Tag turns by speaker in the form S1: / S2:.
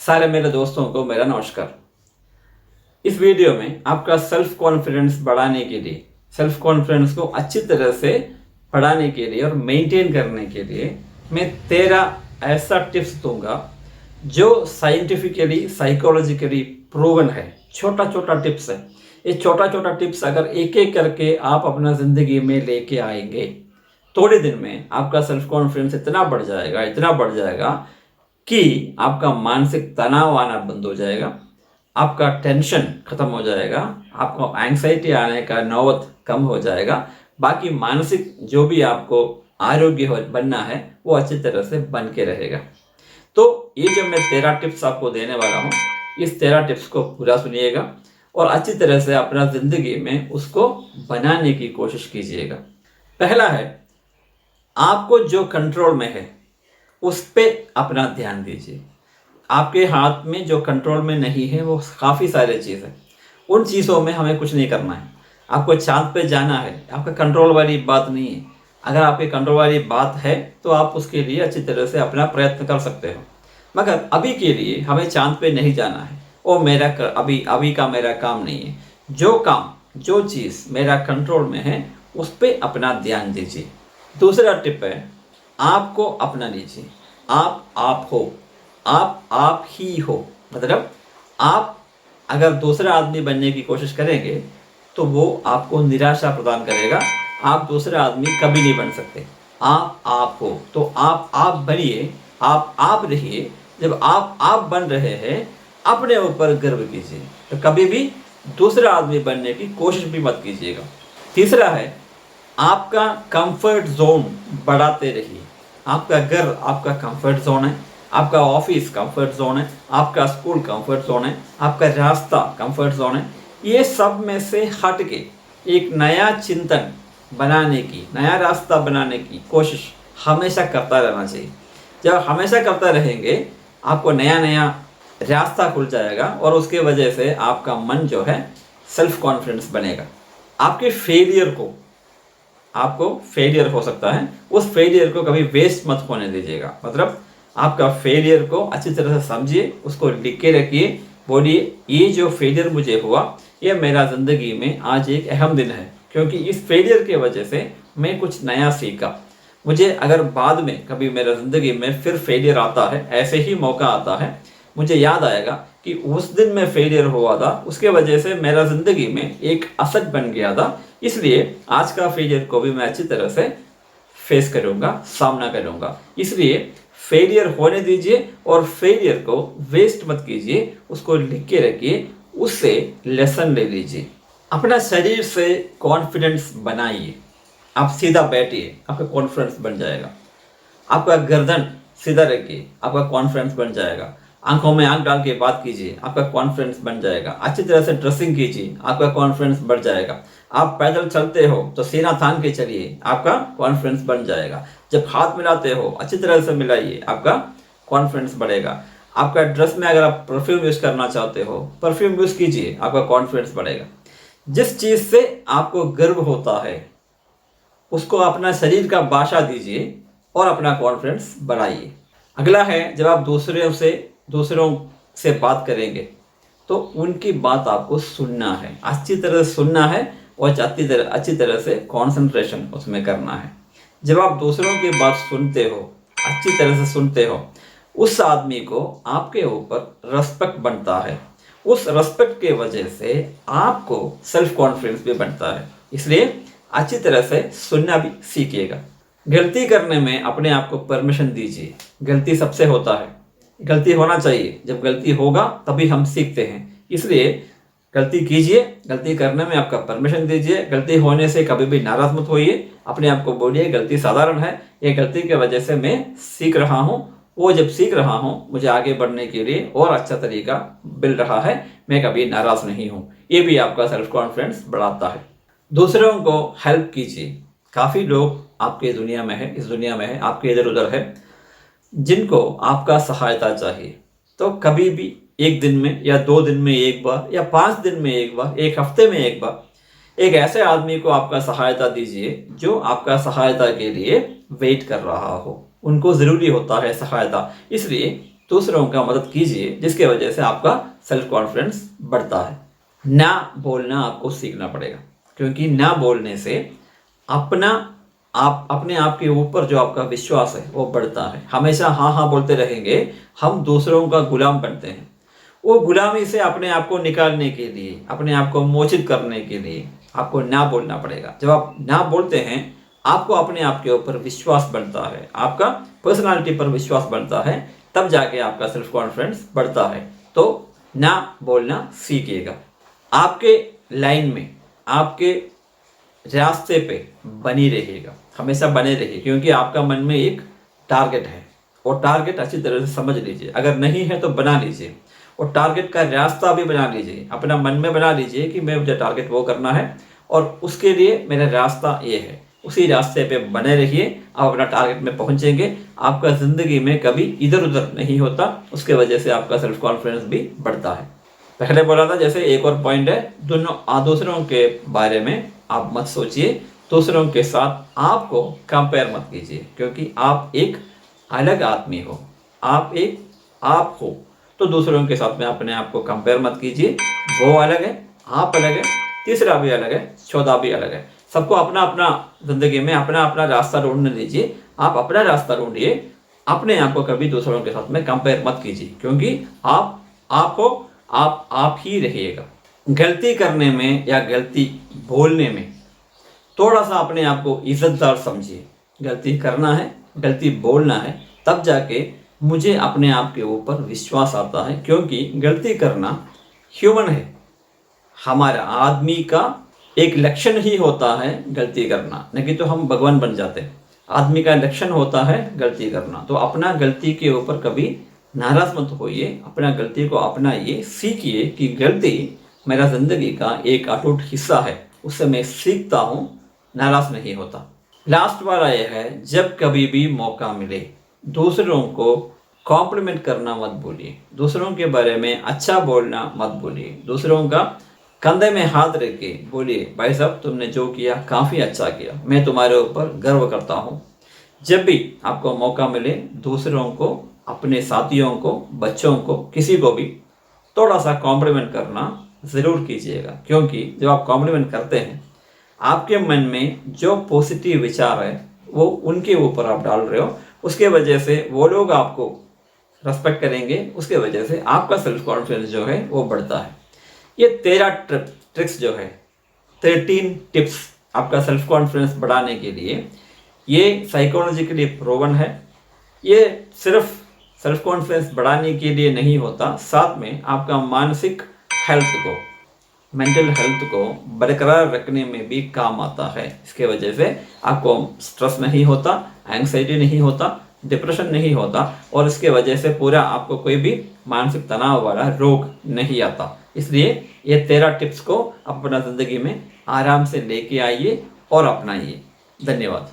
S1: सारे मेरे दोस्तों को मेरा नमस्कार। इस वीडियो में आपका सेल्फ कॉन्फिडेंस बढ़ाने के लिए, सेल्फ कॉन्फिडेंस को अच्छी तरह से बढ़ाने के लिए और मेंटेन करने के लिए मैं 13 ऐसा टिप्स दूंगा जो साइंटिफिकली साइकोलॉजिकली प्रूवन है। छोटा छोटा टिप्स है। ये छोटा छोटा टिप्स अगर एक एक करके आप अपना ज़िंदगी में लेके आएंगे, थोड़े दिन में आपका सेल्फ कॉन्फिडेंस इतना बढ़ जाएगा कि आपका मानसिक तनाव आना बंद हो जाएगा, आपका टेंशन खत्म हो जाएगा, आपको एंग्जाइटी आने का नौबत कम हो जाएगा। बाकी मानसिक जो भी आपको आरोग्य बनना है वो अच्छी तरह से बन के रहेगा। तो ये जो मैं 13 टिप्स आपको देने वाला हूँ, इस 13 टिप्स को पूरा सुनिएगा और अच्छी तरह से अपना ज़िंदगी में उसको बनाने की कोशिश कीजिएगा। पहला है, आपको जो कंट्रोल में है उस पे अपना ध्यान दीजिए। आपके हाथ में जो कंट्रोल में नहीं है वो काफ़ी सारे चीज़ है, उन चीज़ों में हमें कुछ नहीं करना है। आपको चांद पे जाना है, आपका कंट्रोल वाली बात नहीं है। अगर आपके कंट्रोल वाली बात है तो आप उसके लिए अच्छी तरह से अपना प्रयत्न कर सकते हो, मगर अभी के लिए हमें चांद पे नहीं जाना है। वो मेरा अभी का मेरा काम नहीं है। जो चीज़ मेरा कंट्रोल में है उस पर अपना ध्यान दीजिए। दूसरा टिप है, आपको अपना लीजिए। आप हो, आप ही हो। मतलब आप अगर दूसरा आदमी बनने की कोशिश करेंगे तो वो आपको निराशा प्रदान करेगा। आप दूसरा आदमी कभी नहीं बन सकते। आप हो तो आप बनिए, आप रहिए। जब आप बन रहे हैं, अपने ऊपर गर्व कीजिए। तो कभी भी दूसरा आदमी बनने की कोशिश भी मत कीजिएगा। तीसरा है, आपका कंफर्ट जोन बढ़ाते रहिए। आपका घर आपका कंफर्ट जोन है, आपका ऑफिस कंफर्ट जोन है, आपका स्कूल कंफर्ट जोन है, आपका रास्ता कंफर्ट जोन है। ये सब में से हट के एक नया चिंतन बनाने की, नया रास्ता बनाने की कोशिश हमेशा करता रहना चाहिए। जब हमेशा करता रहेंगे, आपको नया नया रास्ता खुल जाएगा और उसके वजह से आपका मन जो है सेल्फ कॉन्फिडेंस बनेगा। आपको फेलियर हो सकता है, उस फेलियर को कभी वेस्ट मत होने दीजिएगा। मतलब आपका फेलियर को अच्छी तरह से समझिए, उसको लिख के रखिए, बोलिए ये जो फेलियर मुझे हुआ ये मेरा ज़िंदगी में आज एक अहम दिन है, क्योंकि इस फेलियर के वजह से मैं कुछ नया सीखा। मुझे अगर बाद में कभी मेरा ज़िंदगी में फिर फेलियर आता है, ऐसे ही मौका आता है, मुझे याद आएगा कि उस दिन में फेलियर हुआ था, उसके वजह से मेरा ज़िंदगी में एक असर बन गया था। इसलिए आज का फेलियर को भी मैं अच्छी तरह से फेस करूँगा, सामना करूँगा। इसलिए फेलियर होने दीजिए और फेलियर को वेस्ट मत कीजिए, उसको लिख के रखिए, उससे लेसन ले लीजिए। अपना शरीर से कॉन्फिडेंस बनाइए। आप सीधा बैठिए, आपका कॉन्फिडेंस बन जाएगा। आपका गर्दन सीधा रखिए, आपका कॉन्फिडेंस बन जाएगा। आंखों में आंख डाल के बात कीजिए, आपका कॉन्फिडेंस बन जाएगा। अच्छी तरह से ड्रेसिंग कीजिए, आपका कॉन्फिडेंस बढ़ जाएगा। आप पैदल चलते हो तो सीना थान के चलिए, आपका कॉन्फिडेंस बन जाएगा। जब हाथ मिलाते हो अच्छी तरह से मिलाइए, आपका कॉन्फिडेंस बढ़ेगा। आपका ड्रेस में अगर आप परफ्यूम यूज़ करना चाहते हो, परफ्यूम यूज़ कीजिए, आपका कॉन्फिडेंस बढ़ेगा। जिस चीज़ से आपको गर्व होता है उसको अपना शरीर का भाषा दीजिए और अपना कॉन्फिडेंस बढ़ाइए। अगला है, जब आप दूसरों से बात करेंगे तो उनकी बात आपको सुनना है, अच्छी तरह से सुनना है और अच्छी तरह से कंसंट्रेशन उसमें करना है। जब आप दूसरों की बात सुनते हो, अच्छी तरह से सुनते हो, उस आदमी को आपके ऊपर रिस्पेक्ट बनता है। उस रिस्पेक्ट के वजह से आपको सेल्फ कॉन्फिडेंस भी बनता है। इसलिए अच्छी तरह से सुनना भी सीखिएगा। गलती करने में अपने आप को परमिशन दीजिए। गलती सबसे होता है, गलती होना चाहिए। जब गलती होगा तभी हम सीखते हैं। इसलिए गलती कीजिए, गलती करने में आपका परमिशन दीजिए। गलती होने से कभी भी नाराज मत होइए। अपने आप को बोलिए गलती साधारण है, ये गलती की वजह से मैं सीख रहा हूँ। वो जब सीख रहा हूँ, मुझे आगे बढ़ने के लिए और अच्छा तरीका मिल रहा है, मैं कभी नाराज नहीं हूँ। ये भी आपका सेल्फ कॉन्फिडेंस बढ़ाता है। दूसरों को हेल्प कीजिए। काफ़ी लोग आपके दुनिया में है, इस दुनिया में है, आपके इधर उधर है, जिनको आपका सहायता चाहिए। तो कभी भी एक दिन में या 2 दिन में एक बार या 5 दिन में एक बार, एक हफ्ते में एक बार एक ऐसे आदमी को आपका सहायता दीजिए जो आपका सहायता के लिए वेट कर रहा हो। उनको ज़रूरी होता है सहायता, इसलिए दूसरों का मदद कीजिए, जिसके वजह से आपका सेल्फ कॉन्फिडेंस बढ़ता है। ना बोलना आपको सीखना पड़ेगा, क्योंकि ना बोलने से आप अपने आप के ऊपर जो आपका विश्वास है वो बढ़ता है। हमेशा हाँ हाँ बोलते रहेंगे, हम दूसरों का गुलाम बनते हैं। वो गुलामी से अपने आप को निकालने के लिए, अपने आप को मोचित करने के लिए आपको ना बोलना पड़ेगा। जब आप ना बोलते हैं, आपको अपने आप के ऊपर विश्वास बढ़ता है, आपका पर्सनालिटी पर विश्वास बढ़ता है, तब जाके आपका सेल्फ कॉन्फिडेंस बढ़ता है। तो ना बोलना सीखिएगा। आपके लाइन में, आपके रास्ते पे बनी रहिएगा, हमेशा बने रहिए, क्योंकि आपका मन में एक टारगेट है। वो टारगेट अच्छी तरह से समझ लीजिए, अगर नहीं है तो बना लीजिए। और टारगेट का रास्ता भी बना लीजिए, अपना मन में बना लीजिए कि मैं मुझे टारगेट वो करना है और उसके लिए मेरा रास्ता ये है। उसी रास्ते पे बने रहिए, आप अपना टारगेट में पहुंचेंगे। आपका ज़िंदगी में कभी इधर उधर नहीं होता, उसके वजह से आपका सेल्फ कॉन्फिडेंस भी बढ़ता है। पहले बोला था, जैसे एक और पॉइंट है, दूसरों के बारे में आप मत सोचिए, दूसरों के साथ आपको कंपेयर मत कीजिए, क्योंकि आप एक अलग आदमी हो, आप हो। तो दूसरों के साथ में अपने आप को कंपेयर मत कीजिए। वो अलग है, आप अलग है, तीसरा भी अलग है, चौथा भी अलग है। सबको अपना अपना ज़िंदगी में अपना अपना रास्ता ढूंढने दीजिए। आप अपना रास्ता ढूंढिए, अपने आप को कभी दूसरों के साथ में कंपेयर मत कीजिए, क्योंकि आप हो, आप ही रहिएगा। गलती करने में या गलती बोलने में थोड़ा सा अपने आप को इज्जतदार समझिए। गलती करना है, गलती बोलना है, तब जाके मुझे अपने आप के ऊपर विश्वास आता है, क्योंकि गलती करना ह्यूमन है। हमारा आदमी का एक लक्षण ही होता है गलती करना, नहीं तो हम भगवान बन जाते हैं। आदमी का लक्षण होता है गलती करना। तो अपना गलती के ऊपर कभी नाराज मत होइए, अपना गलती को अपनाइए, सीखिए कि गलती मेरा ज़िंदगी का एक अटूट हिस्सा है, उससे मैं सीखता हूँ, नाराज नहीं होता। लास्ट वाला यह है, जब कभी भी मौका मिले दूसरों को कॉम्प्लीमेंट करना मत भूलिए, दूसरों के बारे में अच्छा बोलना मत भूलिए। दूसरों का कंधे में हाथ रख के बोलिए, भाई साहब तुमने जो किया काफ़ी अच्छा किया, मैं तुम्हारे ऊपर गर्व करता हूँ। जब भी आपको मौका मिले, दूसरों को, अपने साथियों को, बच्चों को, किसी को भी थोड़ा सा कॉम्प्लीमेंट करना ज़रूर कीजिएगा, क्योंकि जब आप कॉम्प्लीमेंट करते हैं, आपके मन में जो पॉजिटिव विचार है वो उनके ऊपर आप डाल रहे हो, उसके वजह से वो लोग आपको रेस्पेक्ट करेंगे, उसके वजह से आपका सेल्फ कॉन्फिडेंस जो है वो बढ़ता है। ये 13 ट्रिक्स जो है, 13 टिप्स आपका सेल्फ कॉन्फिडेंस बढ़ाने के लिए, ये साइकोलॉजिकली प्रूवन है। ये सिर्फ सेल्फ कॉन्फिडेंस बढ़ाने के लिए नहीं होता, साथ में आपका मानसिक हेल्थ को, मेंटल हेल्थ को बरकरार रखने में भी काम आता है। इसके वजह से आपको स्ट्रेस नहीं होता, एंग्जाइटी नहीं होता, डिप्रेशन नहीं होता, और इसके वजह से पूरा आपको कोई भी मानसिक तनाव वाला रोग नहीं आता। इसलिए ये 13 टिप्स को अपना ज़िंदगी में आराम से लेके आइए और अपनाइए। धन्यवाद।